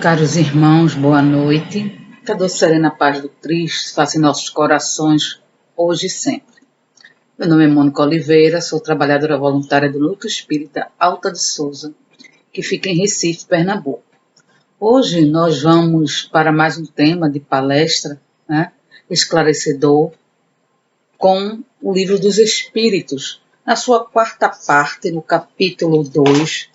Caros irmãos, boa noite. Que a doce serena paz do Cristo faça em nossos corações, hoje e sempre. Meu nome é Mônica Oliveira, sou trabalhadora voluntária do Núcleo Espírita Alta de Souza, que fica em Recife, Pernambuco. Hoje nós vamos para mais um tema de palestra, esclarecedor, com o Livro dos Espíritos, na sua quarta parte, no capítulo 2,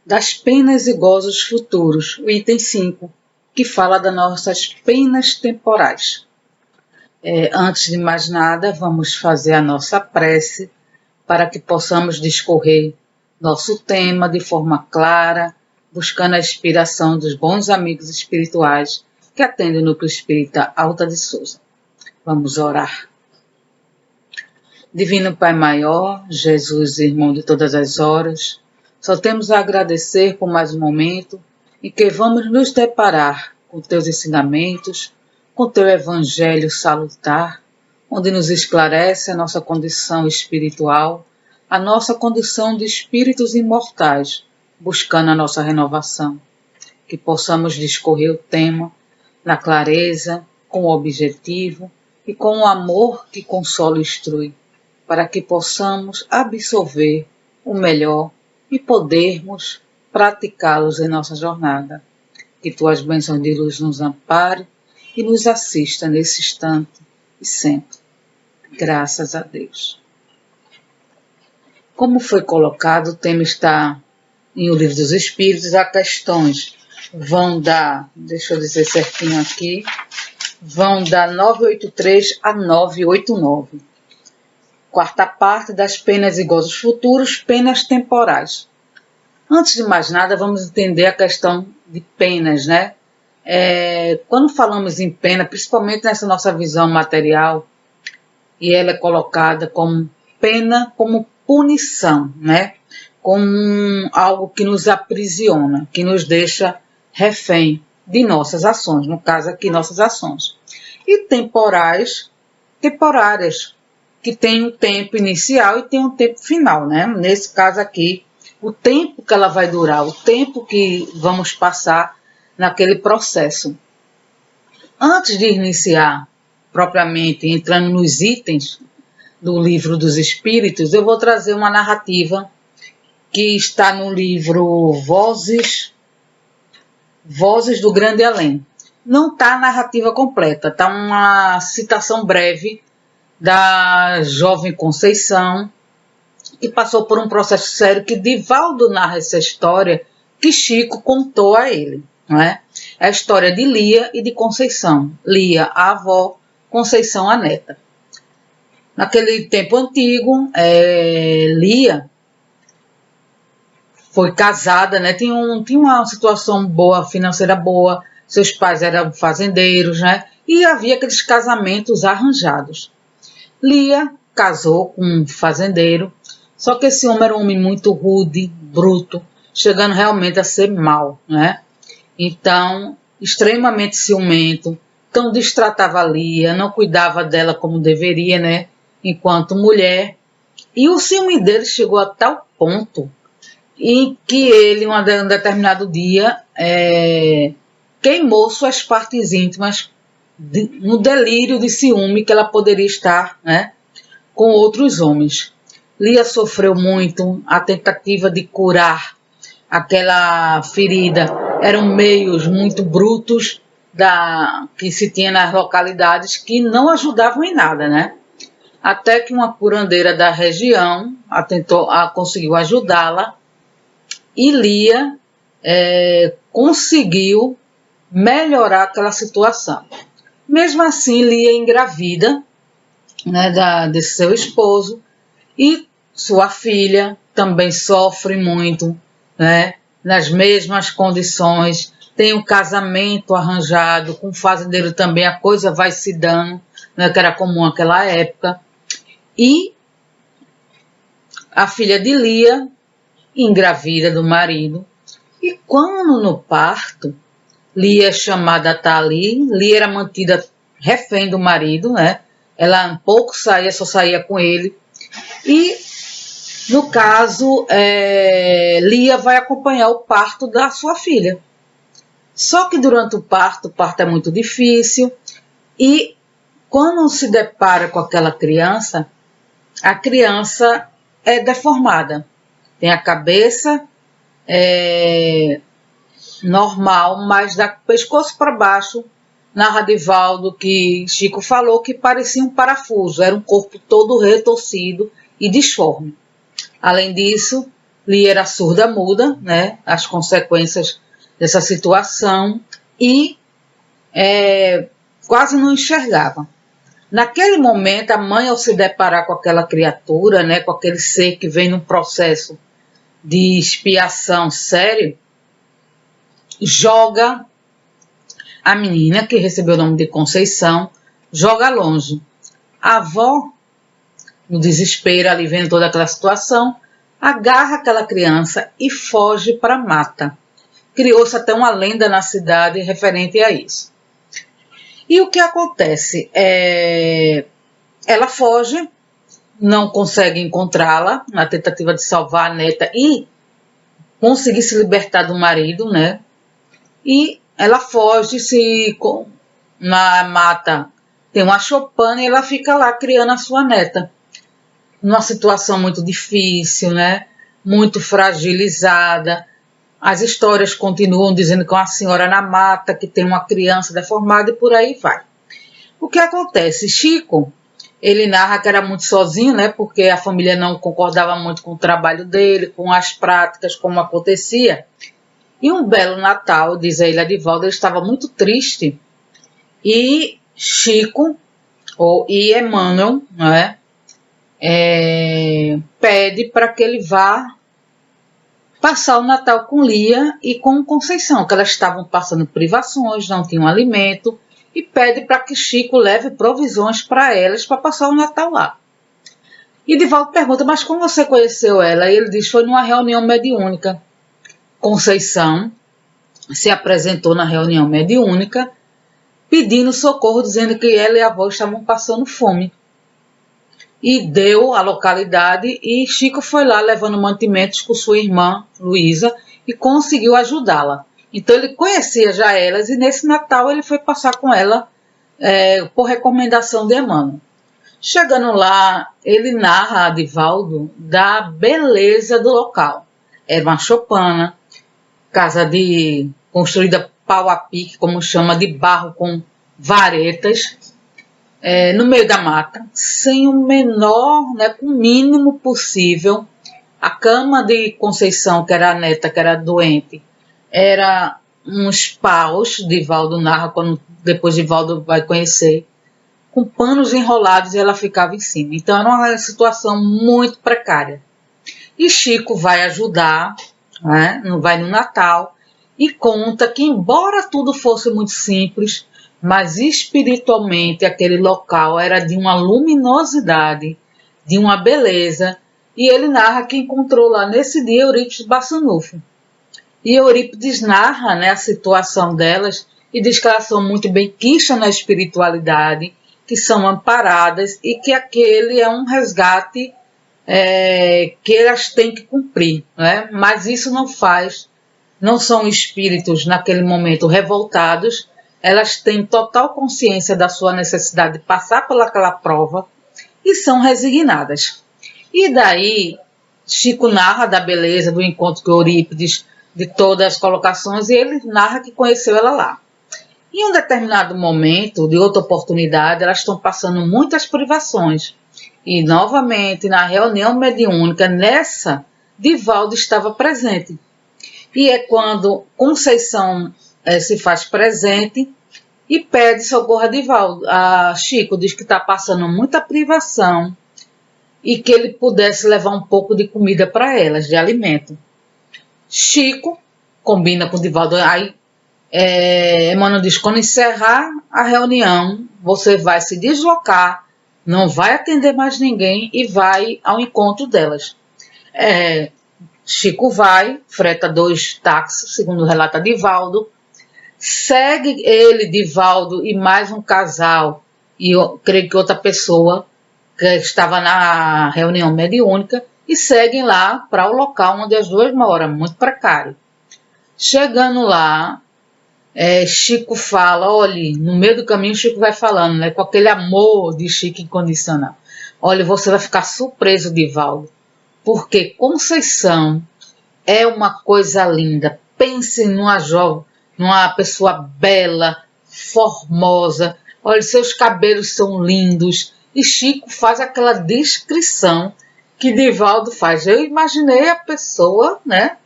das penas e gozos futuros, o item 5, que fala das nossas penas temporais. Antes de mais nada, vamos fazer a nossa prece para que possamos discorrer nosso tema de forma clara, buscando a inspiração dos bons amigos espirituais que atendem o Núcleo Espírita Alta de Souza. Vamos orar. Divino Pai Maior, Jesus, irmão de todas as horas, só temos a agradecer por mais um momento em que vamos nos deparar com teus ensinamentos, com teu evangelho salutar, onde nos esclarece a nossa condição espiritual, a nossa condição de espíritos imortais, buscando a nossa renovação. Que possamos discorrer o tema na clareza, com o objetivo e com o amor que consola e instrui, para que possamos absorver o melhor e podermos praticá-los em nossa jornada. Que tuas bênçãos de luz nos ampare e nos assista nesse instante e sempre. Graças a Deus. Como foi colocado, o tema está em O Livro dos Espíritos. As questões vão da, deixa eu dizer certinho aqui, vão da 983 a 989. Quarta parte das penas e gozos futuros, penas temporais. Antes de mais nada, vamos entender a questão de penas, né? Quando falamos em pena, principalmente nessa nossa visão material, e ela é colocada como pena, como punição, né? Como algo que nos aprisiona, que nos deixa refém de nossas ações, no caso aqui, nossas ações. E temporárias, que tem um tempo inicial e tem um tempo final, né? Nesse caso aqui, o tempo que ela vai durar, o tempo que vamos passar naquele processo. Antes de iniciar, propriamente, entrando nos itens do Livro dos Espíritos, eu vou trazer uma narrativa que está no livro Vozes do Grande Além. Não está a narrativa completa, está uma citação breve da jovem Conceição, que passou por um processo sério, que Divaldo narra essa história que Chico contou a ele. Não é? É a história de Lia e de Conceição. Lia, a avó, Conceição, a neta. Naquele tempo antigo, Lia foi casada, né? Tinha uma situação boa, financeira boa, seus pais eram fazendeiros, né? E havia aqueles casamentos arranjados. Lia casou com um fazendeiro, só que esse homem era um homem muito rude, bruto, chegando realmente a ser mau, né? Então, extremamente ciumento, então destratava Lia, não cuidava dela como deveria, né? Enquanto mulher. E o ciúme dele chegou a tal ponto em que ele, um determinado dia, queimou suas partes íntimas no delírio de ciúme que ela poderia estar, né, com outros homens. Lia sofreu muito, a tentativa de curar aquela ferida eram meios muito brutos que se tinha nas localidades, que não ajudavam em nada, né? Até que uma curandeira da região conseguiu ajudá-la, e Lia conseguiu melhorar aquela situação. Mesmo assim, Lia engravida, né, desse seu esposo, e sua filha também sofre muito, né, nas mesmas condições. Tem um casamento arranjado com um fazendeiro também, a coisa vai se dando, né, que era comum naquela época. E a filha de Lia engravida do marido, e quando no parto, Lia é chamada a estar ali. Lia era mantida refém do marido, né? Ela pouco saía, só saía com ele. E, no caso, Lia vai acompanhar o parto da sua filha. Só que durante o parto é muito difícil e quando se depara com aquela criança, a criança é deformada. Tem a cabeça normal, mas da pescoço para baixo, narra Divaldo que Chico falou que parecia um parafuso, era um corpo todo retorcido e disforme. Além disso, Lia era surda-muda, né, as consequências dessa situação, e quase não enxergava. Naquele momento, a mãe, ao se deparar com aquela criatura, né, com aquele ser que vem num processo de expiação sério, joga a menina, que recebeu o nome de Conceição, joga longe. A avó, no desespero, ali vendo toda aquela situação, agarra aquela criança e foge para a mata. Criou-se até uma lenda na cidade referente a isso. E o que acontece? Ela foge, não consegue encontrá-la, na tentativa de salvar a neta e conseguir se libertar do marido, né? E ela foge, na mata tem uma choupana e ela fica lá criando a sua neta. Numa situação muito difícil, né? Muito fragilizada. As histórias continuam dizendo que é uma senhora na mata, que tem uma criança deformada e por aí vai. O que acontece? Chico, ele narra que era muito sozinho, né? Porque a família não concordava muito com o trabalho dele, com as práticas, como acontecia. E um belo Natal, diz a Ilha de Valda, ele estava muito triste. E Chico, e Emmanuel, né, pede para que ele vá passar o Natal com Lia e com Conceição, que elas estavam passando privações, não tinham alimento, e pede para que Chico leve provisões para elas para passar o Natal lá. E Divaldo pergunta, mas como você conheceu ela? E ele diz, foi numa reunião mediúnica. Conceição se apresentou na reunião mediúnica, pedindo socorro, dizendo que ela e a avó estavam passando fome. E deu a localidade e Chico foi lá levando mantimentos com sua irmã, Luísa, e conseguiu ajudá-la. Então ele conhecia já elas e nesse Natal ele foi passar com ela por recomendação de Emmanuel. Chegando lá, ele narra a Divaldo da beleza do local. Era uma choupana, casa construída pau a pique, como chama, de barro com varetas, no meio da mata, sem o menor, né, com o mínimo possível. A cama de Conceição, que era a neta, que era doente, era uns paus, Divaldo narra, depois Divaldo vai conhecer, com panos enrolados e ela ficava em cima. Então era uma situação muito precária. E Chico vai ajudar, né, vai no Natal, e conta que embora tudo fosse muito simples, mas espiritualmente aquele local era de uma luminosidade, de uma beleza, e ele narra que encontrou lá nesse dia Eurípides Bassanufo. E Eurípides narra, né, a situação delas e diz que elas são muito benquistas na espiritualidade, que são amparadas e que aquele é um resgate que elas têm que cumprir, né? Mas isso não são espíritos naquele momento revoltados, elas têm total consciência da sua necessidade de passar pelaquela prova e são resignadas. E daí, Chico narra da beleza do encontro com Eurípides, de todas as colocações, e ele narra que conheceu ela lá. Em um determinado momento, de outra oportunidade, elas estão passando muitas privações. E, novamente, na reunião mediúnica, nessa, Divaldo estava presente. E é quando Conceição se faz presente e pede socorro a Divaldo. A Chico diz que está passando muita privação e que ele pudesse levar um pouco de comida para elas, de alimento. Chico combina com Divaldo. Aí Emmanuel diz, quando encerrar a reunião, você vai se deslocar, não vai atender mais ninguém e vai ao encontro delas. Chico vai, freta 2 táxis, segundo relata Divaldo, segue ele, Divaldo, e mais um casal, e eu creio que outra pessoa que estava na reunião mediúnica, e seguem lá para o local onde as duas moram, muito precário. Chegando lá, Chico fala, olhe, no meio do caminho Chico vai falando, né, com aquele amor de Chico incondicional. Olha, você vai ficar surpreso, Divaldo, porque Conceição é uma coisa linda. Pense numa pessoa bela, formosa. Olha, seus cabelos são lindos. E Chico faz aquela descrição que Divaldo faz. Eu imaginei a pessoa, né,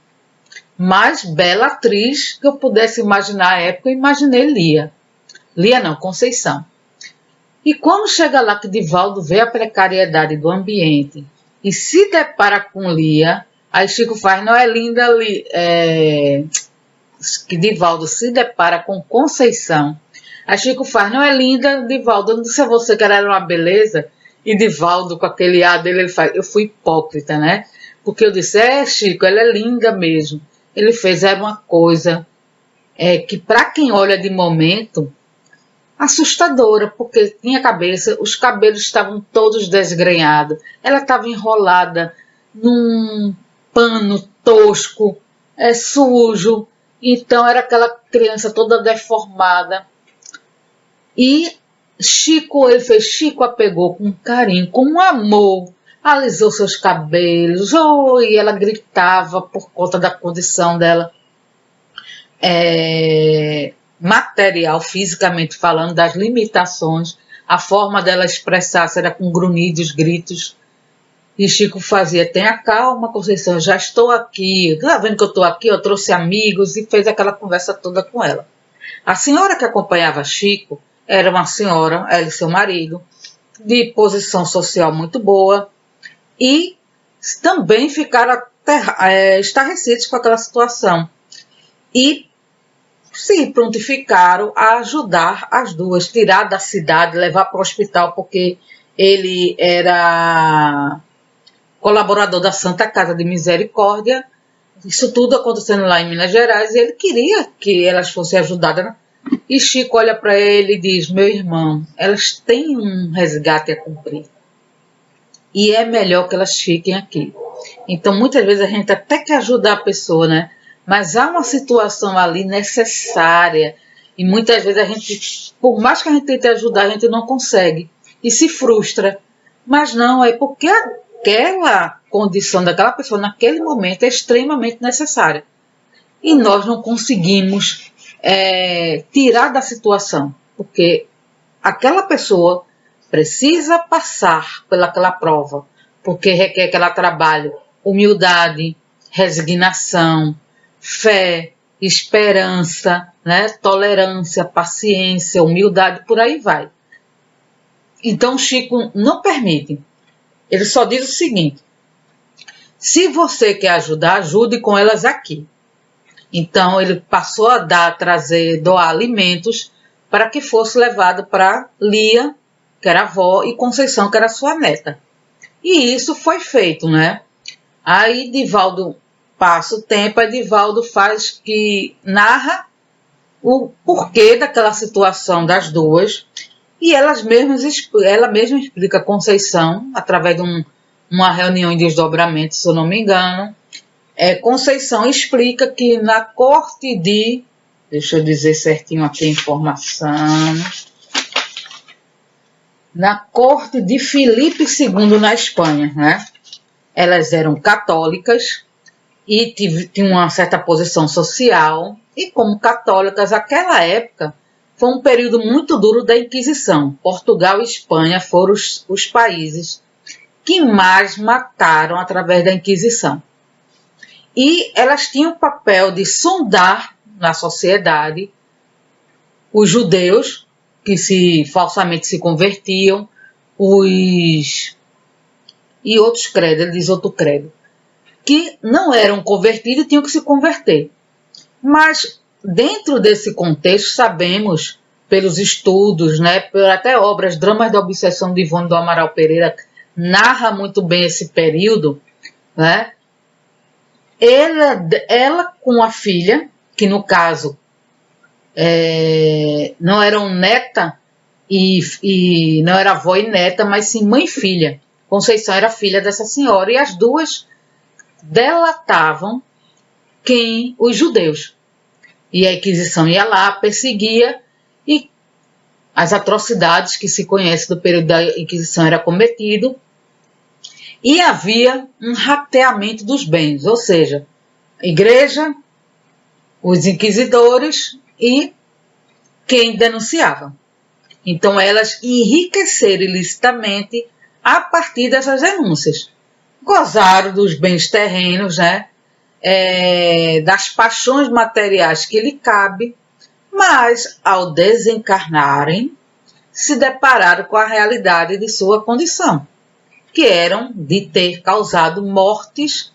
mais bela atriz que eu pudesse imaginar à época. Eu imaginei Lia. Lia não, Conceição. E quando chega lá que Divaldo vê a precariedade do ambiente e se depara com Lia, aí Chico faz, não é linda que Divaldo se depara com Conceição. Aí Chico faz, não é linda, Divaldo, eu não disse a você que ela era uma beleza. E Divaldo, com aquele ar dele, ele faz, eu fui hipócrita, né? Porque eu disse, Chico, ela é linda mesmo. Ele fez, era uma coisa que para quem olha de momento, assustadora, porque tinha cabeça, os cabelos estavam todos desgrenhados, ela estava enrolada num pano tosco, sujo, então era aquela criança toda deformada. E Chico a pegou com carinho, com um amor, alisou seus cabelos, e ela gritava por conta da condição dela, material, fisicamente falando, das limitações. A forma dela expressar-se era com grunhidos, gritos. E Chico fazia, tenha calma, Conceição, já estou aqui. Tá vendo que eu estou aqui? Eu trouxe amigos, e fez aquela conversa toda com ela. A senhora que acompanhava Chico era uma senhora, ela e seu marido, de posição social muito boa, e também ficaram estarrecidos com aquela situação. E se prontificaram a ajudar as duas, tirar da cidade, levar para o hospital, porque ele era colaborador da Santa Casa de Misericórdia. Isso tudo acontecendo lá em Minas Gerais, e ele queria que elas fossem ajudadas, né? E Chico olha para ele e diz, meu irmão, elas têm um resgate a cumprir. E é melhor que elas fiquem aqui. Então, muitas vezes a gente até quer ajudar a pessoa, né? Mas há uma situação ali necessária. E muitas vezes a gente, por mais que a gente tente ajudar, a gente não consegue. E se frustra. Mas não, é porque aquela condição daquela pessoa naquele momento é extremamente necessária. E nós não conseguimos tirar da situação. Porque aquela pessoa precisa passar pelaquela prova. Porque requer que ela trabalhe humildade, resignação, fé, esperança, né? Tolerância, paciência, humildade, por aí vai. Então Chico não permite. Ele só diz o seguinte, se você quer ajudar, ajude com elas aqui. Então ele passou a doar alimentos para que fosse levado para Lia, que era a avó, e Conceição, que era sua neta. E isso foi feito, né? Aí Divaldo passa o tempo, aí Divaldo narra o porquê daquela situação das duas, e ela mesma explica a Conceição, através de uma reunião em desdobramento, se eu não me engano. Conceição explica que na corte deixa eu dizer certinho aqui a informação, na corte de Filipe II na Espanha, né? Elas eram católicas e tinham uma certa posição social, e como católicas, aquela época foi um período muito duro da Inquisição. Portugal e Espanha foram os países que mais mataram através da Inquisição. E elas tinham o papel de sondar na sociedade os judeus, que falsamente se convertiam, e outros credos, ele diz outro credo, que não eram convertidos e tinham que se converter. Mas, dentro desse contexto, sabemos, pelos estudos, né, por até obras, Dramas da Obsessão de Ivone do Amaral Pereira, narra muito bem esse período, né? Ela com a filha, que no caso não eram neta e não era avó e neta, mas sim mãe e filha. Conceição era filha dessa senhora, e as duas delatavam os judeus. E a Inquisição ia lá, perseguia, e as atrocidades que se conhece do período da Inquisição era cometido, e havia um rateamento dos bens, ou seja, a igreja, os inquisidores e quem denunciava. Então elas enriqueceram ilicitamente a partir dessas denúncias. Gozaram dos bens terrenos, né? Das paixões materiais que lhe cabe, mas ao desencarnarem, se depararam com a realidade de sua condição, que eram de ter causado mortes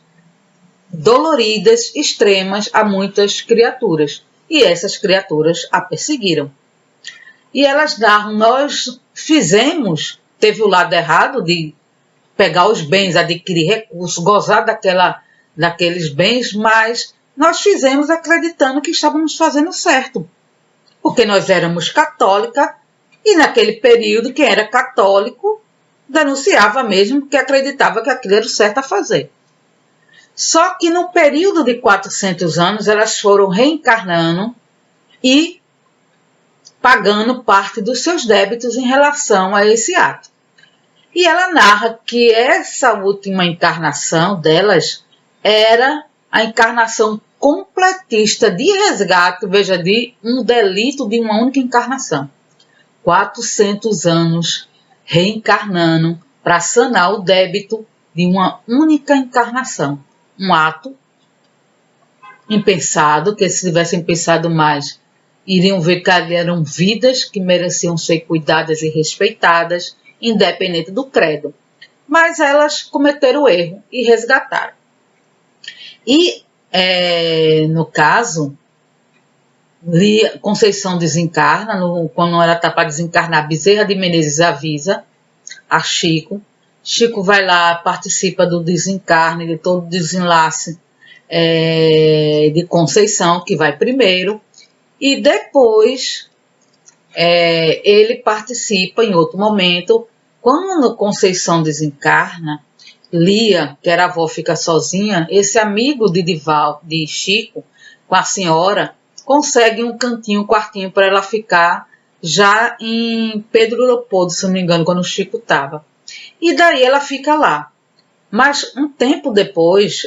doloridas, extremas a muitas criaturas. E essas criaturas a perseguiram. E elas narram, nós fizemos, teve o lado errado de pegar os bens, adquirir recursos, gozar daqueles bens, mas nós fizemos acreditando que estávamos fazendo certo. Porque nós éramos católica e naquele período quem era católico denunciava mesmo que acreditava que aquilo era o certo a fazer. Só que no período de 400 anos elas foram reencarnando e pagando parte dos seus débitos em relação a esse ato. E ela narra que essa última encarnação delas era a encarnação completista de resgate, veja, de um delito de uma única encarnação. 400 anos reencarnando para sanar o débito de uma única encarnação. Um ato impensado, que se tivessem pensado mais, iriam ver que eram vidas que mereciam ser cuidadas e respeitadas, independente do credo. Mas elas cometeram o erro e resgataram. E, no caso, Conceição desencarna, quando ela está para desencarnar, Bezerra de Menezes avisa a Chico. Chico vai lá, participa do desencarne, de todo o desenlace de Conceição, que vai primeiro, e depois ele participa em outro momento. Quando Conceição desencarna, Lia, que era a avó, fica sozinha, esse amigo de Chico, com a senhora, consegue um cantinho, um quartinho para ela ficar já em Pedro Leopoldo, se não me engano, quando o Chico estava. E daí ela fica lá. Mas um tempo depois,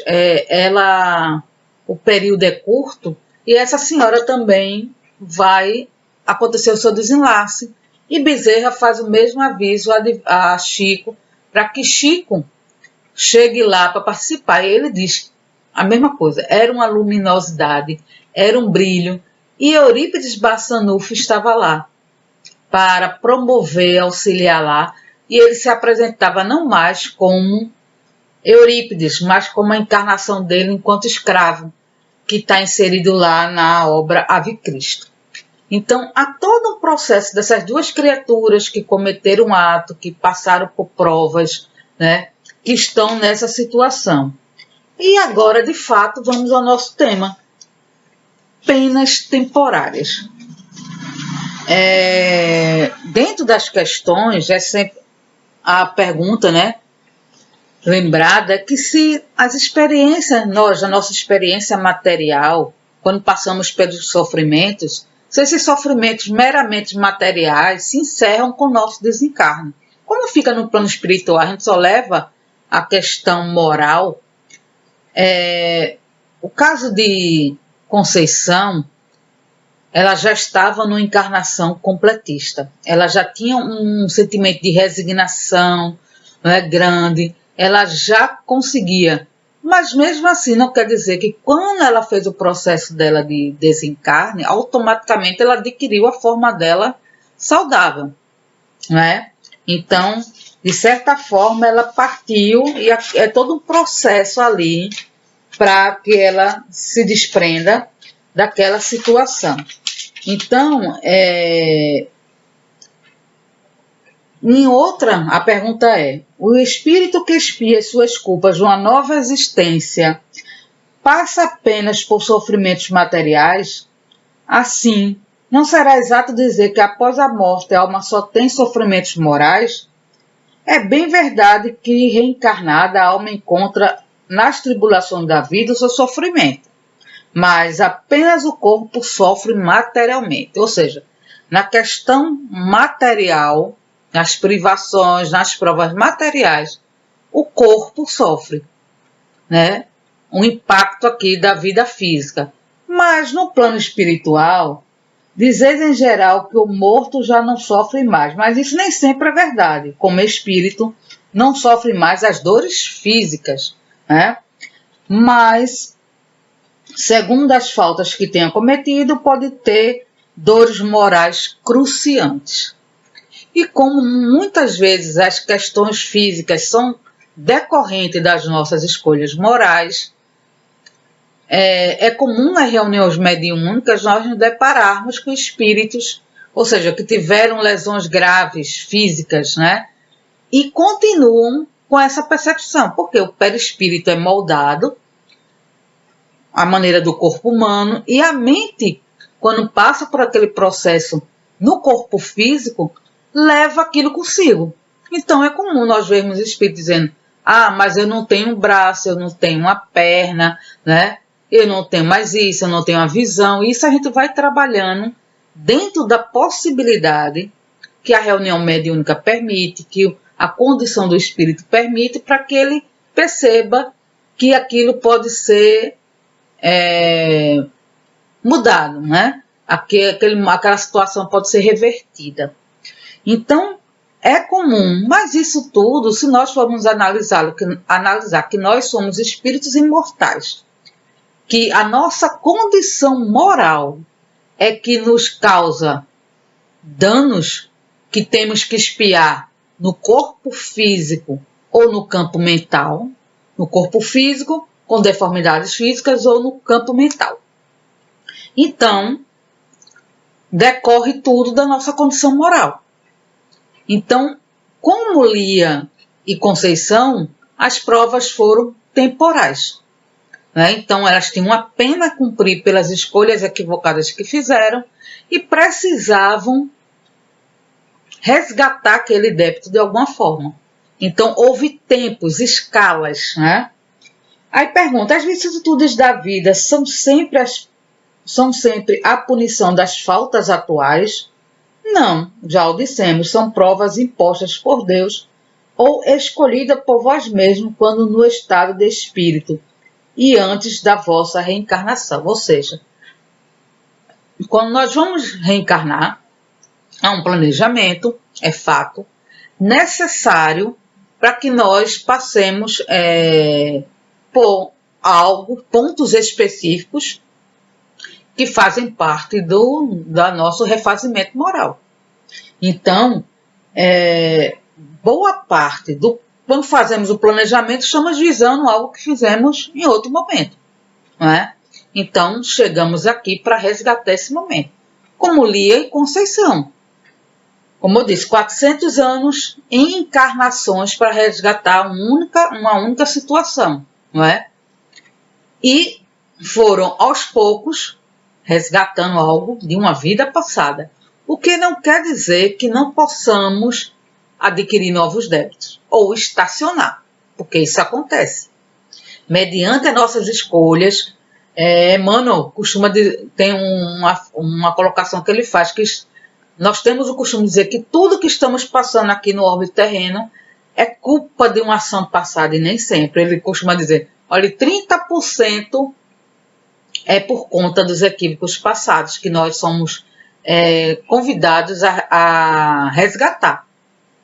o período é curto, e essa senhora também vai acontecer o seu desenlace. E Bezerra faz o mesmo aviso a Chico, para que Chico chegue lá para participar. E ele diz a mesma coisa, era uma luminosidade, era um brilho, e Eurípides Barçanufo estava lá para promover, auxiliar lá, e ele se apresentava não mais como Eurípides, mas como a encarnação dele enquanto escravo, que está inserido lá na obra Ave Cristo. Então, há todo um processo dessas duas criaturas que cometeram um ato, que passaram por provas, né, que estão nessa situação. E agora, de fato, vamos ao nosso tema. Penas temporárias. Dentro das questões, é sempre a pergunta, né, lembrada, que se as experiências, a nossa experiência material, quando passamos pelos sofrimentos, se esses sofrimentos meramente materiais se encerram com o nosso desencarne. Quando fica no plano espiritual, a gente só leva a questão moral. O caso de Conceição, ela já estava numa encarnação completista. Ela já tinha um sentimento de resignação, né, grande. Ela já conseguia. Mas mesmo assim não quer dizer que quando ela fez o processo dela de desencarne, automaticamente ela adquiriu a forma dela saudável, né? Então, de certa forma, ela partiu e é todo um processo ali para que ela se desprenda daquela situação. Então, a pergunta é: o espírito que expia as suas culpas de uma nova existência passa apenas por sofrimentos materiais? Assim, não será exato dizer que após a morte a alma só tem sofrimentos morais? É bem verdade que, reencarnada, a alma encontra nas tribulações da vida o seu sofrimento. mas apenas o corpo sofre materialmente. Ou seja, na questão material, nas privações, nas provas materiais, o corpo sofre, né? Um impacto aqui da vida física. Mas no plano espiritual, dizer em geral que o morto já não sofre mais, mas isso nem sempre é verdade. Como espírito, não sofre mais as dores físicas, né? Mas, segundo as faltas que tenha cometido, pode ter dores morais cruciantes. E como muitas vezes as questões físicas são decorrentes das nossas escolhas morais, é comum nas reuniões mediúnicas nós nos depararmos com espíritos, ou seja, que tiveram lesões graves físicas, né? E continuam com essa percepção, porque o perispírito é moldado à maneira do corpo humano e a mente, quando passa por aquele processo no corpo físico, leva aquilo consigo. Então é comum nós vermos espíritos dizendo: ah, mas eu não tenho um braço, eu não tenho uma perna, né? Eu não tenho mais isso, eu não tenho a visão. Isso a gente vai trabalhando dentro da possibilidade que a reunião mediúnica permite, que a condição do espírito permite, para que ele perceba que aquilo pode ser mudado, né? Aquela situação pode ser revertida. Então, é comum, mas isso tudo, se nós formos analisar que nós somos espíritos imortais, que a nossa condição moral é que nos causa danos que temos que expiar no corpo físico ou no campo mental, no corpo físico, com deformidades físicas, ou no campo mental. Então, decorre tudo da nossa condição moral. Então, como Lia e Conceição, as provas foram temporais, né? Então, elas tinham uma pena a cumprir pelas escolhas equivocadas que fizeram e precisavam resgatar aquele débito de alguma forma. Então, houve tempos, escalas, né? Aí pergunta: as vicissitudes da vida são sempre a punição das faltas atuais? Não, já o dissemos, são provas impostas por Deus ou escolhida por vós mesmos quando no estado de espírito e antes da vossa reencarnação. Ou seja, quando nós vamos reencarnar, há um planejamento, é fato, necessário para que nós passemos por pontos específicos que fazem parte do nosso refazimento moral. Então, boa parte quando fazemos o planejamento, estamos visando algo que fizemos em outro momento, não é? Então, chegamos aqui para resgatar esse momento. Como Lia e Conceição. Como eu disse, 400 anos em encarnações para resgatar uma única situação, não é? E foram, aos poucos, resgatando algo de uma vida passada. O que não quer dizer que não possamos adquirir novos débitos ou estacionar, porque isso acontece. Mediante as nossas escolhas, Emmanuel tem uma colocação que ele faz, que nós temos o costume de dizer que tudo que estamos passando aqui no órbito terreno é culpa de uma ação passada, e nem sempre. Ele costuma dizer, olha, 30% é por conta dos equívocos passados, que nós somos convidados a resgatar.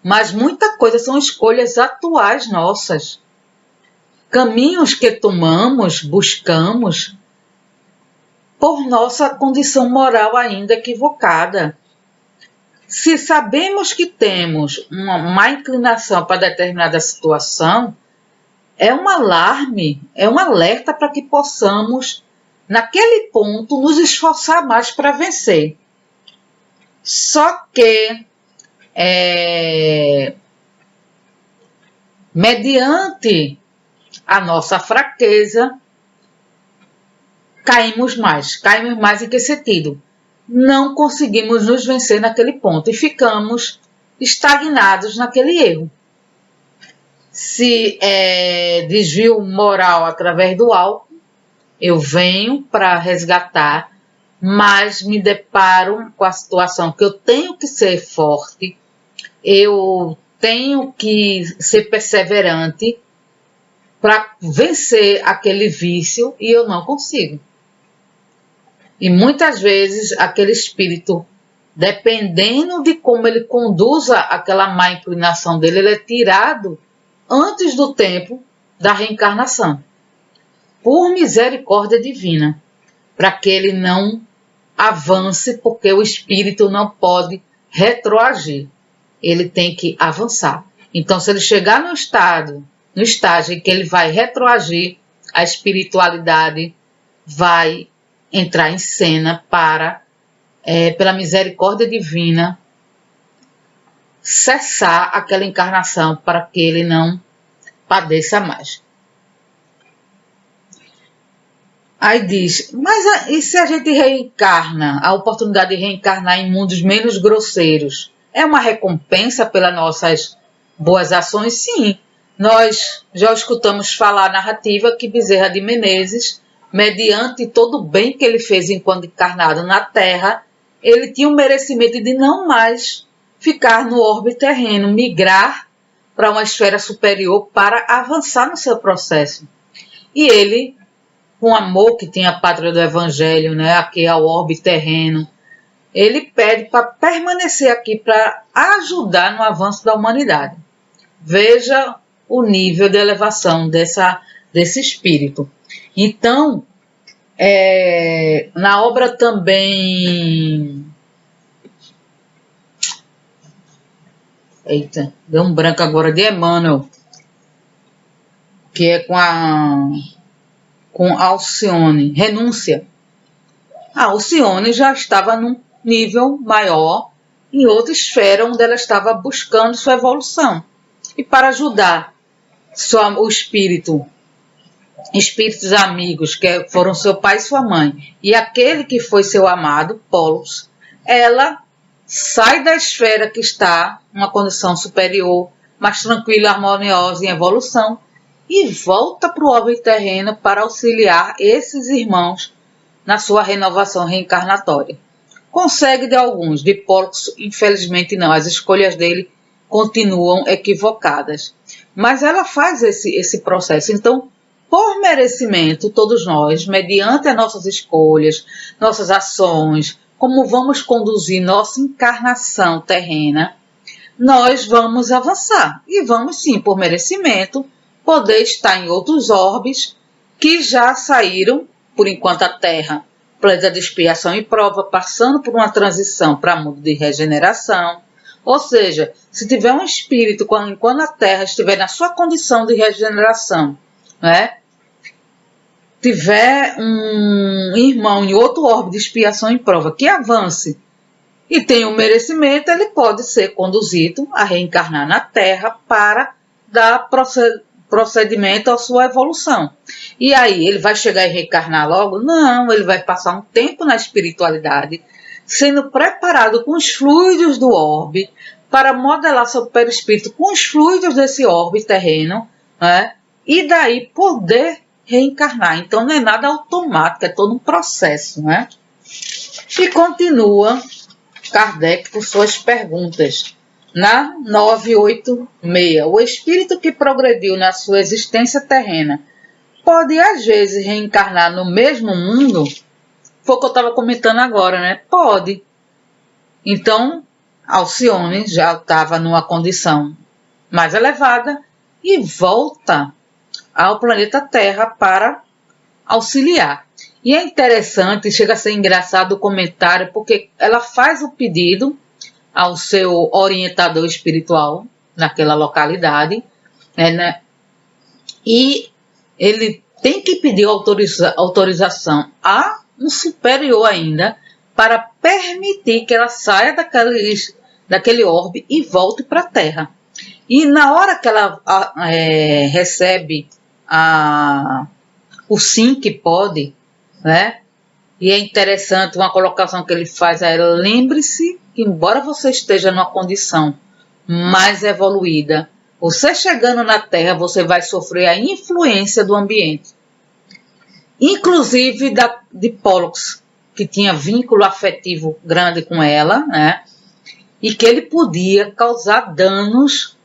Mas muita coisa são escolhas atuais nossas. Caminhos que tomamos, buscamos, por nossa condição moral ainda equivocada. Se sabemos que temos uma má inclinação para determinada situação, é um alarme, é um alerta para que possamos, naquele ponto, nos esforçar mais para vencer. Só que, mediante a nossa fraqueza, caímos mais em que sentido? Não conseguimos nos vencer naquele ponto e ficamos estagnados naquele erro. Se desvio moral através do álcool, Eu venho para resgatar, mas me deparo com a situação que eu tenho que ser forte, eu tenho que ser perseverante para vencer aquele vício e eu não consigo. E muitas vezes aquele espírito, dependendo de como ele conduza aquela má inclinação dele, ele é tirado antes do tempo da reencarnação, por misericórdia divina, para que ele não avance, porque o espírito não pode retroagir, ele tem que avançar. Então, se ele chegar no estágio em que ele vai retroagir, a espiritualidade vai entrar em cena para, pela misericórdia divina, cessar aquela encarnação para que ele não padeça mais. Aí diz, mas e se a gente reencarna, a oportunidade de reencarnar em mundos menos grosseiros, é uma recompensa pelas nossas boas ações? Sim. Nós já escutamos falar a narrativa que Bezerra de Menezes, mediante todo o bem que ele fez enquanto encarnado na Terra, ele tinha o merecimento de não mais ficar no orbe terreno, migrar para uma esfera superior para avançar no seu processo. E ele, com amor que tinha a pátria do Evangelho, né, aqui ao orbe terreno, ele pede para permanecer aqui para ajudar no avanço da humanidade. Veja o nível de elevação desse espírito. Então, na obra também... Eita, deu um branco agora, de Emmanuel, que é com Alcione, Renúncia. A Alcione já estava num nível maior, em outra esfera, onde ela estava buscando sua evolução. E para ajudar o espíritos amigos, que foram seu pai e sua mãe, e aquele que foi seu amado, Polos, ela sai da esfera que está, numa condição superior, mais tranquila, harmoniosa, em evolução, e volta para o orbe terreno para auxiliar esses irmãos na sua renovação reencarnatória. Consegue de alguns, de Polos, infelizmente não, as escolhas dele continuam equivocadas. Mas ela faz esse processo. Então, por merecimento, todos nós, mediante as nossas escolhas, nossas ações, como vamos conduzir nossa encarnação terrena, nós vamos avançar. E vamos sim, por merecimento, poder estar em outros orbes que já saíram, por enquanto a Terra, planeta de expiação e prova, passando por uma transição para mundo de regeneração. Ou seja, se tiver um espírito, quando a Terra estiver na sua condição de regeneração, né, tiver um irmão em outro orbe de expiação e prova que avance e tenha um merecimento, ele pode ser conduzido a reencarnar na Terra para dar procedimento à sua evolução. E aí, ele vai chegar e reencarnar logo? Não, ele vai passar um tempo na espiritualidade, sendo preparado com os fluidos do orbe, para modelar seu perispírito com os fluidos desse orbe terreno, né? E daí poder reencarnar. Então não é nada automático, é todo um processo, né? E continua Kardec com suas perguntas. Na 986, o espírito que progrediu na sua existência terrena pode às vezes reencarnar no mesmo mundo? Foi o que eu estava comentando agora, né? Pode. Então, Alcione já estava numa condição mais elevada e volta ao planeta Terra para auxiliar. E é interessante, chega a ser engraçado o comentário, porque ela faz o pedido ao seu orientador espiritual naquela localidade, né? E ele tem que pedir autorização a um superior ainda para permitir que ela saia daquele orbe e volte para a Terra. E na hora que ela recebe o sim que pode, né? E é interessante uma colocação que ele faz a ela: lembre-se que, embora você esteja numa condição mais evoluída, você chegando na Terra, você vai sofrer a influência do ambiente. inclusive de Pollux, que tinha vínculo afetivo grande com ela, né? E que ele podia causar danos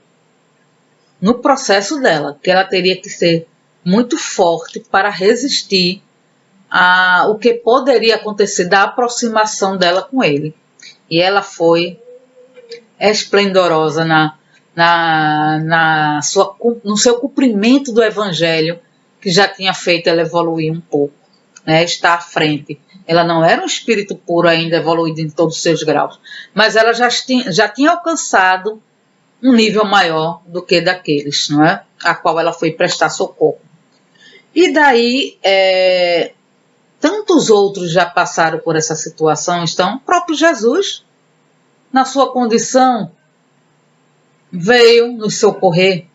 no processo dela, que ela teria que ser muito forte para resistir o que poderia acontecer da aproximação dela com ele. E ela foi esplendorosa no seu cumprimento do evangelho, que já tinha feito ela evoluir um pouco, né? Estar à frente. Ela não era um espírito puro ainda, evoluído em todos os seus graus, mas ela já tinha alcançado um nível maior do que daqueles, não é? A qual ela foi prestar socorro. E daí, tantos outros já passaram por essa situação. Então, o próprio Jesus, na sua condição, veio nos socorrer.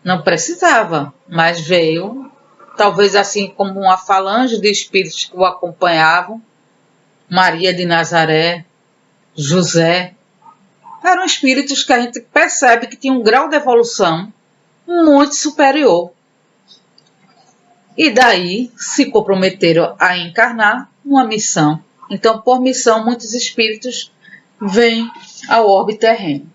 Não precisava, mas veio, talvez assim como uma falange de espíritos que o acompanhavam, Maria de Nazaré, José, eram espíritos que a gente percebe que tinham um grau de evolução muito superior. E daí se comprometeram a encarnar uma missão. Então, por missão, muitos espíritos vêm ao orbe terreno.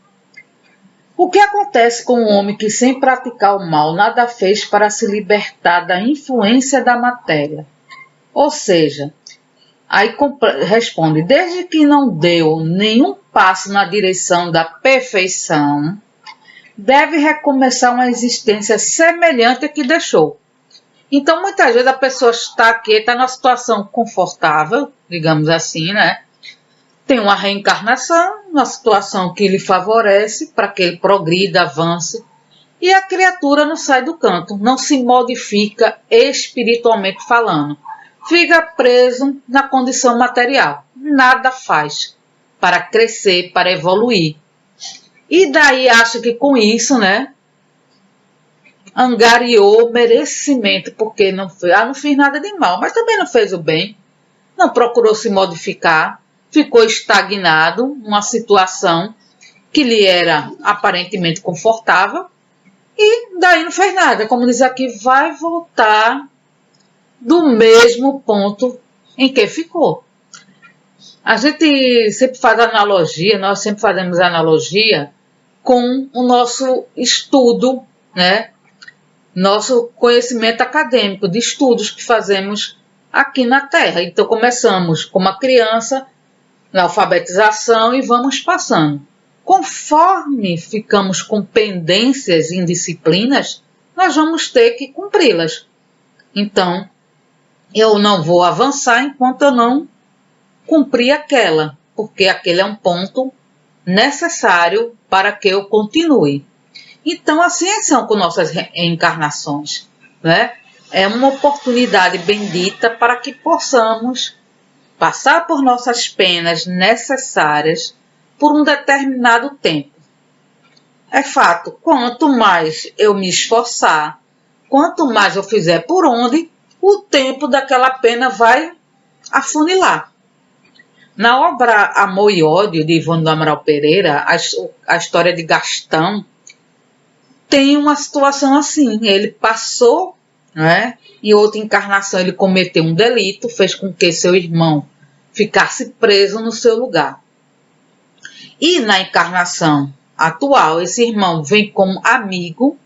O que acontece com um homem que, sem praticar o mal, nada fez para se libertar da influência da matéria? Ou seja, aí responde, desde que não deu nenhum passo na direção da perfeição, deve recomeçar uma existência semelhante à que deixou. Então, muitas vezes a pessoa está aqui, está numa situação confortável, digamos assim, né? Tem uma reencarnação, uma situação que lhe favorece para que ele progrida, avance, e a criatura não sai do canto, não se modifica espiritualmente falando. Fica preso na condição material, nada faz para crescer, para evoluir. E daí acha que com isso, né, angariou merecimento, porque não fiz nada de mal, mas também não fez o bem, não procurou se modificar, ficou estagnado, uma situação que lhe era aparentemente confortável, e daí não fez nada. Como diz aqui, vai voltar do mesmo ponto em que ficou. A gente sempre faz analogia, nós sempre fazemos analogia com o nosso estudo, né? Nosso conhecimento acadêmico, de estudos que fazemos aqui na Terra. Então, começamos com uma criança, na alfabetização, e vamos passando. Conforme ficamos com pendências em disciplinas, nós vamos ter que cumpri-las. Então, eu não vou avançar enquanto eu não cumprir aquela, porque aquele é um ponto necessário para que eu continue. Então, assim são com nossas reencarnações, né? É uma oportunidade bendita para que possamos passar por nossas penas necessárias por um determinado tempo. É fato, quanto mais eu me esforçar, quanto mais eu fizer por onde, o tempo daquela pena vai afunilar. Na obra Amor e Ódio, de Ivone do Amaral Pereira, a história de Gastão, tem uma situação assim. Ele passou, né, em outra encarnação ele cometeu um delito, fez com que seu irmão ficasse preso no seu lugar. E na encarnação atual, esse irmão vem como amigo,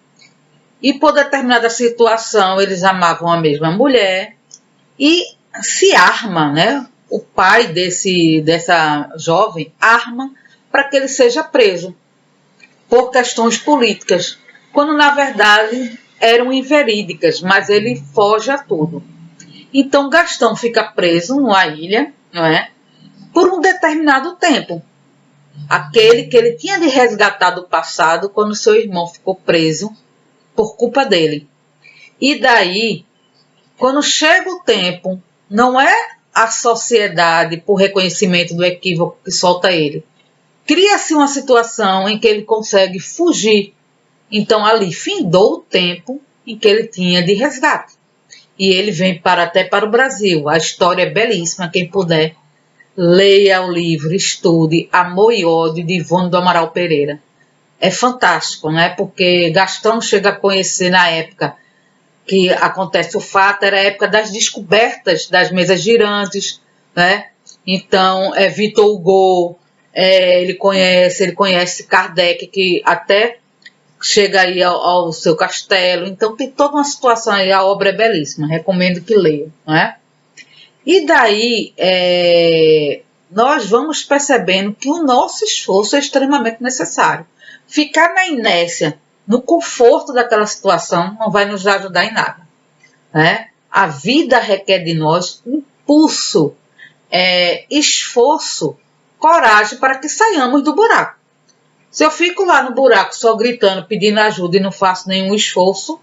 e por determinada situação eles amavam a mesma mulher, e se arma, né? O pai dessa jovem arma para que ele seja preso por questões políticas, quando na verdade eram inverídicas, mas ele foge a tudo. Então Gastão fica preso numa ilha, não é? Por um determinado tempo. Aquele que ele tinha de resgatar do passado quando seu irmão ficou preso por culpa dele. E daí, quando chega o tempo, não é a sociedade por reconhecimento do equívoco que solta ele. Cria-se uma situação em que ele consegue fugir. Então ali findou o tempo em que ele tinha de resgate. E ele vem até para o Brasil. A história é belíssima, quem puder, leia o livro, estude Amor e Ódio, de Ivone do Amaral Pereira. É fantástico, né? Porque Gastão chega a conhecer na época que acontece o fato, era a época das descobertas das mesas girantes, né? Então, Victor Hugo, ele conhece Kardec, que até chega aí ao seu castelo. Então, tem toda uma situação aí, a obra é belíssima, recomendo que leiam, né? E daí, nós vamos percebendo que o nosso esforço é extremamente necessário. Ficar na inércia, no conforto daquela situação, não vai nos ajudar em nada, né? A vida requer de nós impulso, esforço, coragem para que saiamos do buraco. Se eu fico lá no buraco só gritando, pedindo ajuda e não faço nenhum esforço,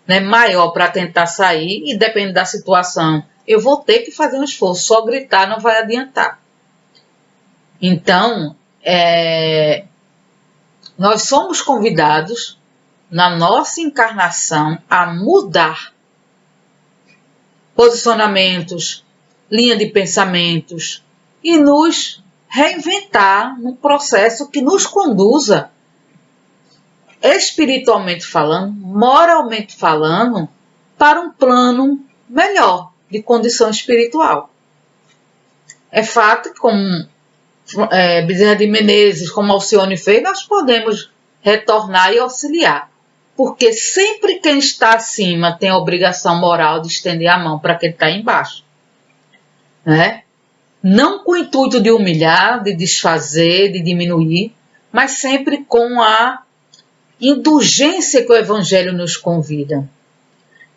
né, maior para tentar sair, e depende da situação, eu vou ter que fazer um esforço. Só gritar não vai adiantar. Então, nós somos convidados, na nossa encarnação, a mudar posicionamentos, linha de pensamentos e nos reinventar num processo que nos conduza, espiritualmente falando, moralmente falando, para um plano melhor de condição espiritual. É fato que, como Bezerra de Menezes, como Alcione fez, nós podemos retornar e auxiliar. Porque sempre quem está acima tem a obrigação moral de estender a mão para quem está embaixo, né? Não com o intuito de humilhar, de desfazer, de diminuir, mas sempre com a indulgência que o Evangelho nos convida,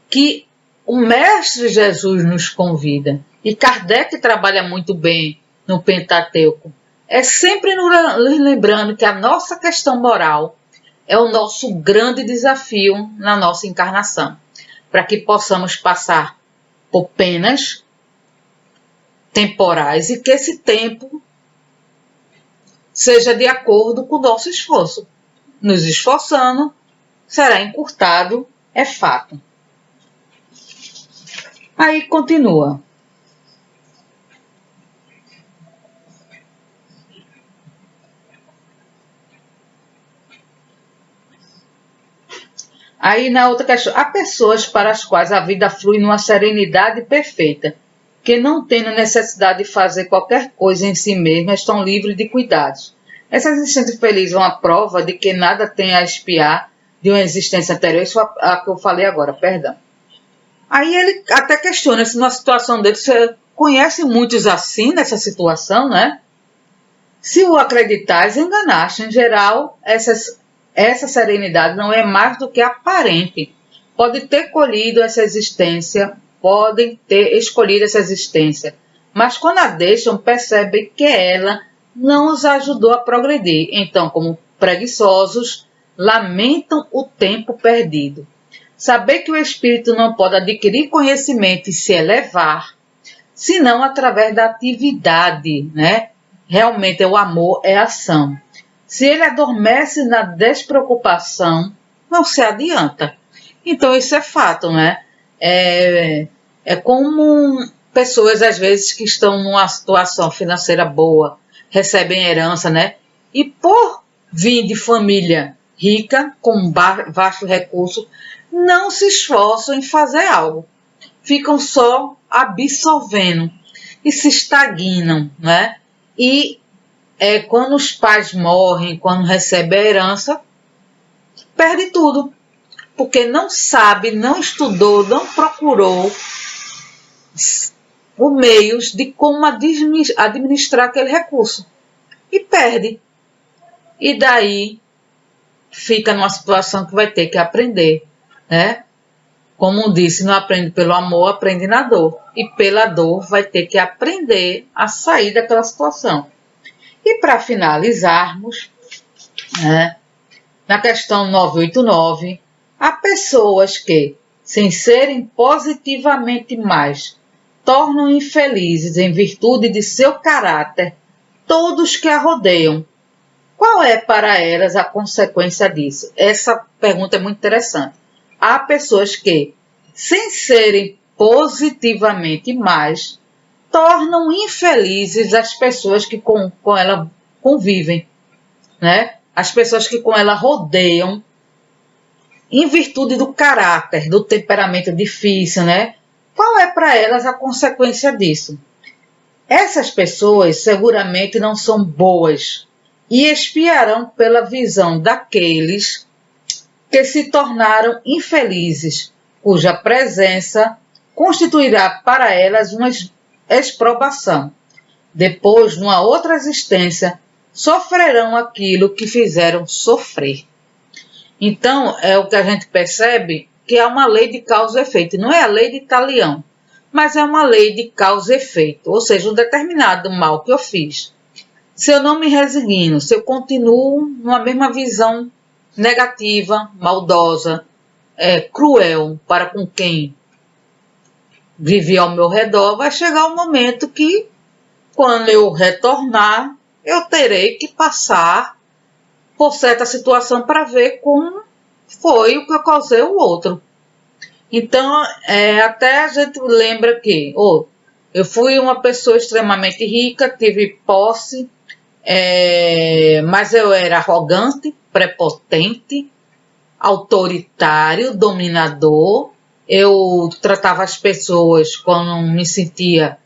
que o Mestre Jesus nos convida, e Kardec trabalha muito bem no Pentateuco. É sempre nos lembrando que a nossa questão moral é o nosso grande desafio na nossa encarnação, para que possamos passar por penas temporais e que esse tempo seja de acordo com o nosso esforço. Nos esforçando, será encurtado, é fato. Aí continua. Aí na outra questão, há pessoas para as quais a vida flui numa serenidade perfeita, que não tendo necessidade de fazer qualquer coisa em si mesmas, estão livres de cuidados. Essas existências felizes são a prova de que nada tem a espiar de uma existência anterior. Isso é a que eu falei agora, perdão. Aí ele até questiona se numa situação dele, você conhece muitos assim nessa situação, né? Se o acreditais, enganaste. Em geral, essa serenidade não é mais do que aparente. Pode ter colhido essa existência, podem ter escolhido essa existência, mas quando a deixam, percebem que ela não os ajudou a progredir. Então, como preguiçosos, lamentam o tempo perdido. Saber que o espírito não pode adquirir conhecimento e se elevar, senão através da atividade, né? Realmente, o amor é ação. Se ele adormece na despreocupação, não se adianta. Então, isso é fato, né? É como pessoas, às vezes, que estão numa situação financeira boa, recebem herança, né? E por vir de família rica, com vasto recurso, não se esforçam em fazer algo. Ficam só absorvendo e se estagnam, né? E quando os pais morrem, quando recebem a herança, perde tudo. Porque não sabe, não estudou, não procurou os meios de como administrar aquele recurso. E perde. E daí fica numa situação que vai ter que aprender, né? Como disse, não aprende pelo amor, aprende na dor. E pela dor vai ter que aprender a sair daquela situação. E para finalizarmos, né, na questão 989, há pessoas que, sem serem positivamente mais, tornam infelizes em virtude de seu caráter todos que a rodeiam. Qual é para elas a consequência disso? Essa pergunta é muito interessante. Há pessoas que, sem serem positivamente mais, tornam infelizes as pessoas que com ela convivem, né? As pessoas que com ela rodeiam. em virtude do caráter, do temperamento difícil, né? Qual é para elas a consequência disso? Essas pessoas seguramente não são boas e expiarão pela visão daqueles que se tornaram infelizes, cuja presença constituirá para elas uma exprobação. Depois, numa outra existência, sofrerão aquilo que fizeram sofrer. Então, é o que a gente percebe que é uma lei de causa e efeito. Não é a lei de Talião, mas é uma lei de causa e efeito. Ou seja, um determinado mal que eu fiz. Se eu não me resigno, se eu continuo numa mesma visão negativa, maldosa, cruel para com quem vive ao meu redor, vai chegar o momento que, quando eu retornar, eu terei que passar por certa situação para ver como foi o que eu causei ao outro. Então, até a gente lembra que eu fui uma pessoa extremamente rica, tive posse, mas eu era arrogante, prepotente, autoritário, dominador. Eu tratava as pessoas quando me sentia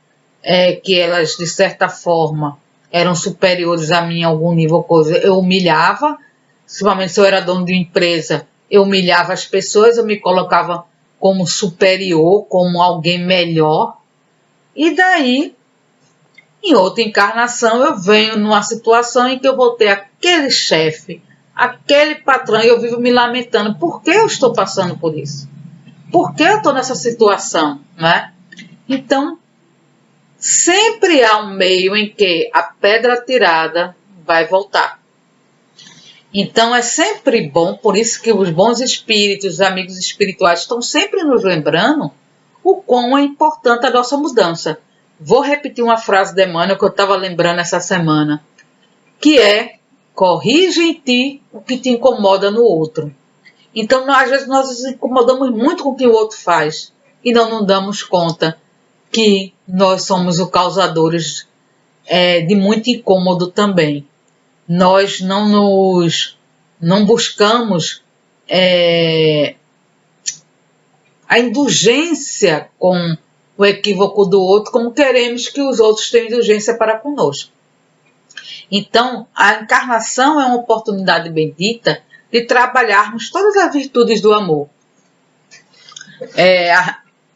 que elas, de certa forma, eram superiores a mim em algum nível, coisa. Eu humilhava, principalmente se eu era dono de uma empresa, eu humilhava as pessoas, eu me colocava como superior, como alguém melhor. E daí, em outra encarnação, eu venho numa situação em que eu vou ter aquele chefe, aquele patrão, e eu vivo me lamentando. Por que eu estou passando por isso? Por que eu estou nessa situação? Né? Então, sempre há um meio em que a pedra tirada vai voltar. Então, é sempre bom, por isso que os bons espíritos, os amigos espirituais, estão sempre nos lembrando o quão é importante a nossa mudança. Vou repetir uma frase de Emmanuel que eu estava lembrando essa semana, que é: corrige em ti o que te incomoda no outro. Então, às vezes, nós nos incomodamos muito com o que o outro faz e não nos damos conta que nós somos os causadores de muito incômodo também. Nós não buscamos a indulgência com o equívoco do outro, como queremos que os outros tenham indulgência para conosco. Então, a encarnação é uma oportunidade bendita de trabalharmos todas as virtudes do amor.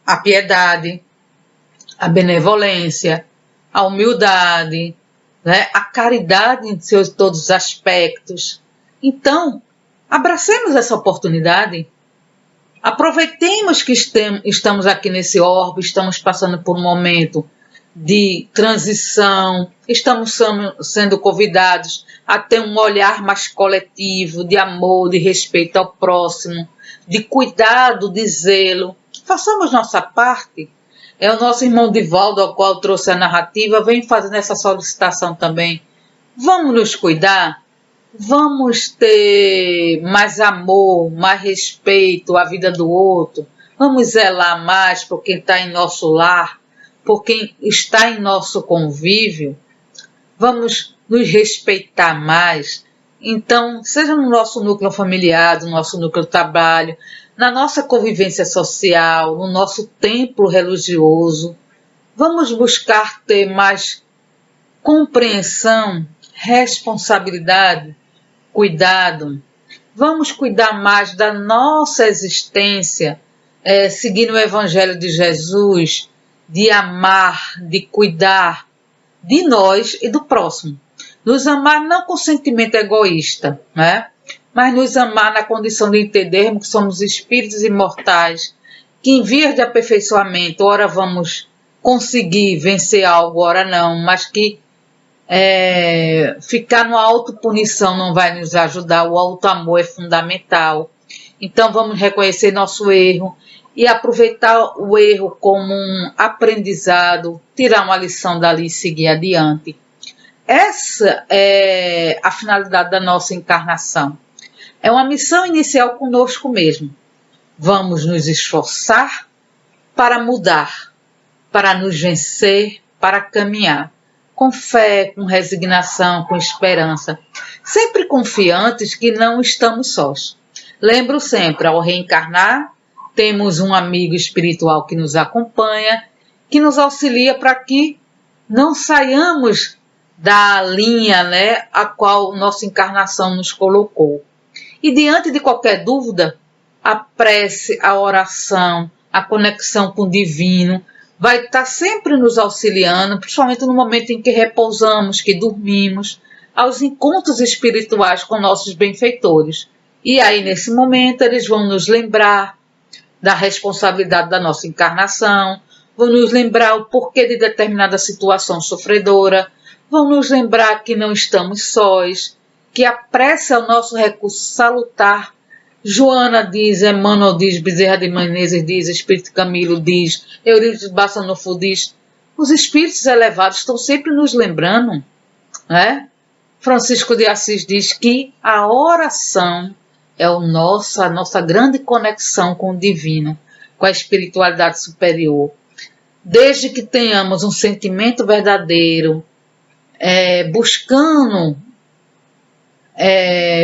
A piedade, a benevolência, a humildade, né? A caridade em todos os aspectos. Então, abracemos essa oportunidade. Aproveitemos que estamos aqui nesse orbe, estamos passando por um momento de transição, estamos sendo convidados a ter um olhar mais coletivo, de amor, de respeito ao próximo, de cuidado, de zelo. Façamos nossa parte. O nosso irmão Divaldo, ao qual trouxe a narrativa, vem fazendo essa solicitação também. Vamos nos cuidar? Vamos ter mais amor, mais respeito à vida do outro? Vamos zelar mais por quem está em nosso lar, por quem está em nosso convívio? Vamos nos respeitar mais? Então, seja no nosso núcleo familiar, no nosso núcleo de trabalho, na nossa convivência social, no nosso templo religioso, vamos buscar ter mais compreensão, responsabilidade, cuidado. Vamos cuidar mais da nossa existência, seguindo o Evangelho de Jesus, de amar, de cuidar de nós e do próximo. Nos amar não com sentimento egoísta, né? Mas nos amar na condição de entendermos que somos espíritos imortais, que em vias de aperfeiçoamento, ora vamos conseguir vencer algo, ora não, mas que ficar numa autopunição não vai nos ajudar. O auto-amor é fundamental. Então vamos reconhecer nosso erro e aproveitar o erro como um aprendizado, tirar uma lição dali e seguir adiante. Essa é a finalidade da nossa encarnação. É uma missão inicial conosco mesmo. Vamos nos esforçar para mudar, para nos vencer, para caminhar, com fé, com resignação, com esperança, sempre confiantes que não estamos sós. Lembro sempre, ao reencarnar, temos um amigo espiritual que nos acompanha, que nos auxilia para que não saiamos da linha, né, a qual nossa encarnação nos colocou. E diante de qualquer dúvida, a prece, a oração, a conexão com o divino vai estar sempre nos auxiliando, principalmente no momento em que repousamos, que dormimos, aos encontros espirituais com nossos benfeitores. E aí, nesse momento, eles vão nos lembrar da responsabilidade da nossa encarnação, vão nos lembrar o porquê de determinada situação sofredora, vão nos lembrar que não estamos sós, que a prece é o nosso recurso salutar. Joana diz, Emmanuel diz, Bezerra de Menezes diz, Espírito Camilo diz, Eurípides Bassanufo diz. Os espíritos elevados estão sempre nos lembrando, né? Francisco de Assis diz que a oração é a nossa grande conexão com o divino, com a espiritualidade superior. Desde que tenhamos um sentimento verdadeiro, buscando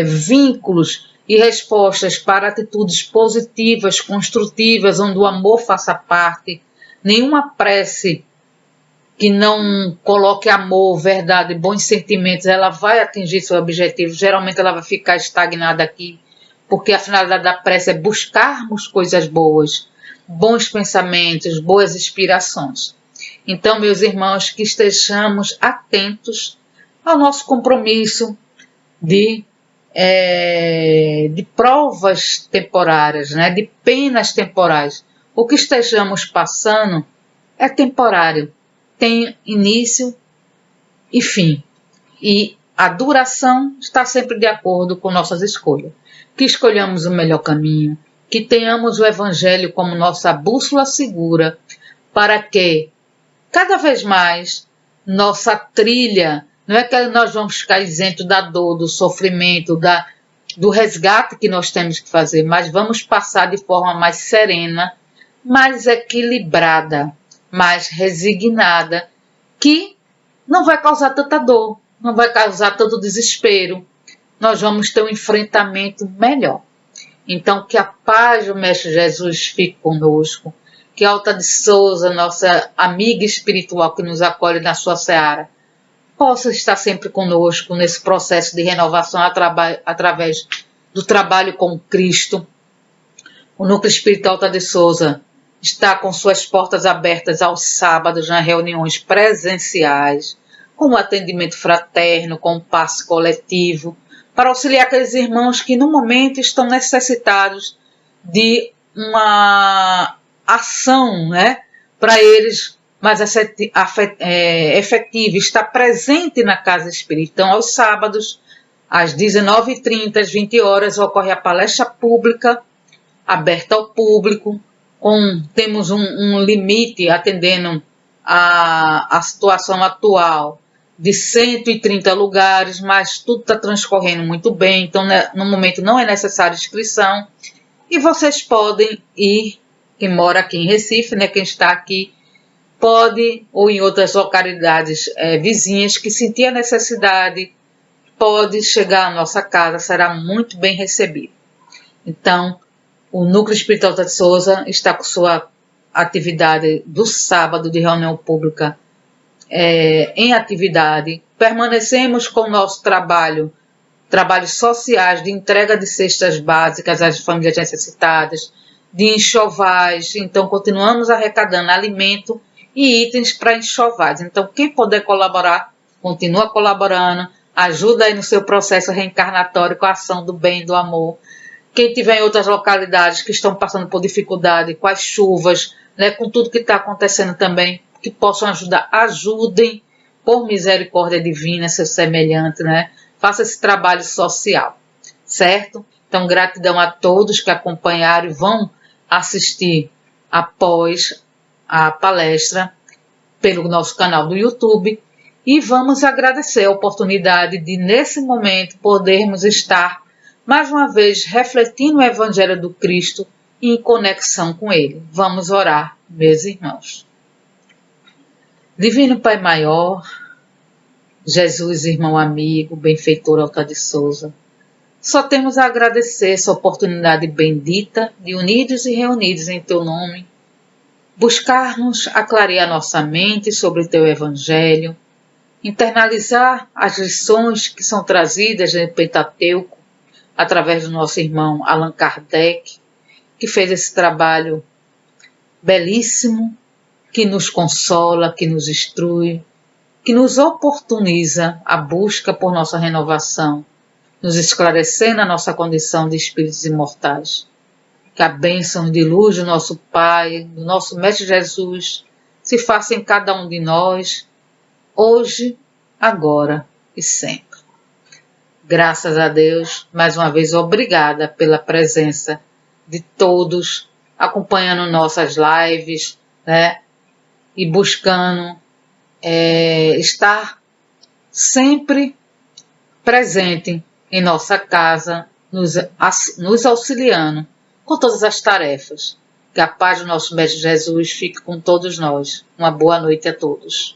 vínculos e respostas para atitudes positivas, construtivas, onde o amor faça parte, nenhuma prece que não coloque amor, verdade, bons sentimentos, ela vai atingir seu objetivo. Geralmente ela vai ficar estagnada aqui, porque a finalidade da prece é buscarmos coisas boas, bons pensamentos, boas inspirações. Então, meus irmãos, que estejamos atentos ao nosso compromisso de provas temporárias, né, de penas temporais. O que estejamos passando é temporário, tem início e fim. E a duração está sempre de acordo com nossas escolhas. Que escolhamos o melhor caminho, que tenhamos o Evangelho como nossa bússola segura, para que, cada vez mais, nossa trilha, não é que nós vamos ficar isentos da dor, do sofrimento, do resgate que nós temos que fazer, mas vamos passar de forma mais serena, mais equilibrada, mais resignada, que não vai causar tanta dor, não vai causar tanto desespero. Nós vamos ter um enfrentamento melhor. Então, que a paz do Mestre Jesus fique conosco, que a Alta de Souza, nossa amiga espiritual que nos acolhe na sua seara, possa estar sempre conosco nesse processo de renovação através do trabalho com Cristo. O Núcleo Espírita Alta de Souza está com suas portas abertas aos sábados nas reuniões presenciais, com o atendimento fraterno, com o passe coletivo, para auxiliar aqueles irmãos que no momento estão necessitados de uma ação, né, para eles mais efetiva, estar presente na casa espírita. Então, aos sábados, às 19h30, às 20 horas, ocorre a palestra pública, aberta ao público, temos um limite atendendo a situação atual de 130 lugares, mas tudo está transcorrendo muito bem, então no momento não é necessária inscrição, e vocês podem ir, quem mora aqui em Recife, né, quem está aqui, pode, ou em outras localidades vizinhas, que sentir a necessidade, pode chegar à nossa casa, será muito bem recebido. Então, o Núcleo Espírita Alta de Souza está com sua atividade do sábado de reunião pública em atividade. Permanecemos com o nosso trabalhos sociais de entrega de cestas básicas às famílias necessitadas, de enxovais. Então, continuamos arrecadando alimento e itens para enxovais. Então, quem puder colaborar, continua colaborando, ajuda aí no seu processo reencarnatório com a ação do bem e do amor. Quem tiver em outras localidades que estão passando por dificuldade, com as chuvas, né, com tudo que está acontecendo também, que possam ajudar, ajudem, por misericórdia divina, seu semelhante, né? Faça esse trabalho social, certo? Então, gratidão a todos que acompanharam e vão assistir após a palestra pelo nosso canal do YouTube. E vamos agradecer a oportunidade de, nesse momento, podermos estar mais uma vez refletindo o Evangelho do Cristo e em conexão com Ele. Vamos orar, meus irmãos. Divino Pai Maior, Jesus, irmão amigo, benfeitor Alta de Souza, Só temos a agradecer essa oportunidade bendita de unidos e reunidos em Teu nome, buscarmos a clarear nossa mente sobre Teu Evangelho, internalizar as lições que são trazidas no Pentateuco através do nosso irmão Allan Kardec, que fez esse trabalho belíssimo, que nos consola, que nos instrui, que nos oportuniza a busca por nossa renovação, nos esclarecendo a nossa condição de espíritos imortais. Que a bênção de luz do nosso Pai, do nosso Mestre Jesus, se faça em cada um de nós, hoje, agora e sempre. Graças a Deus, mais uma vez, obrigada pela presença de todos, acompanhando nossas lives, né? E buscando estar sempre presente em nossa casa, nos auxiliando com todas as tarefas. Que a paz do nosso Mestre Jesus fique com todos nós. Uma boa noite a todos.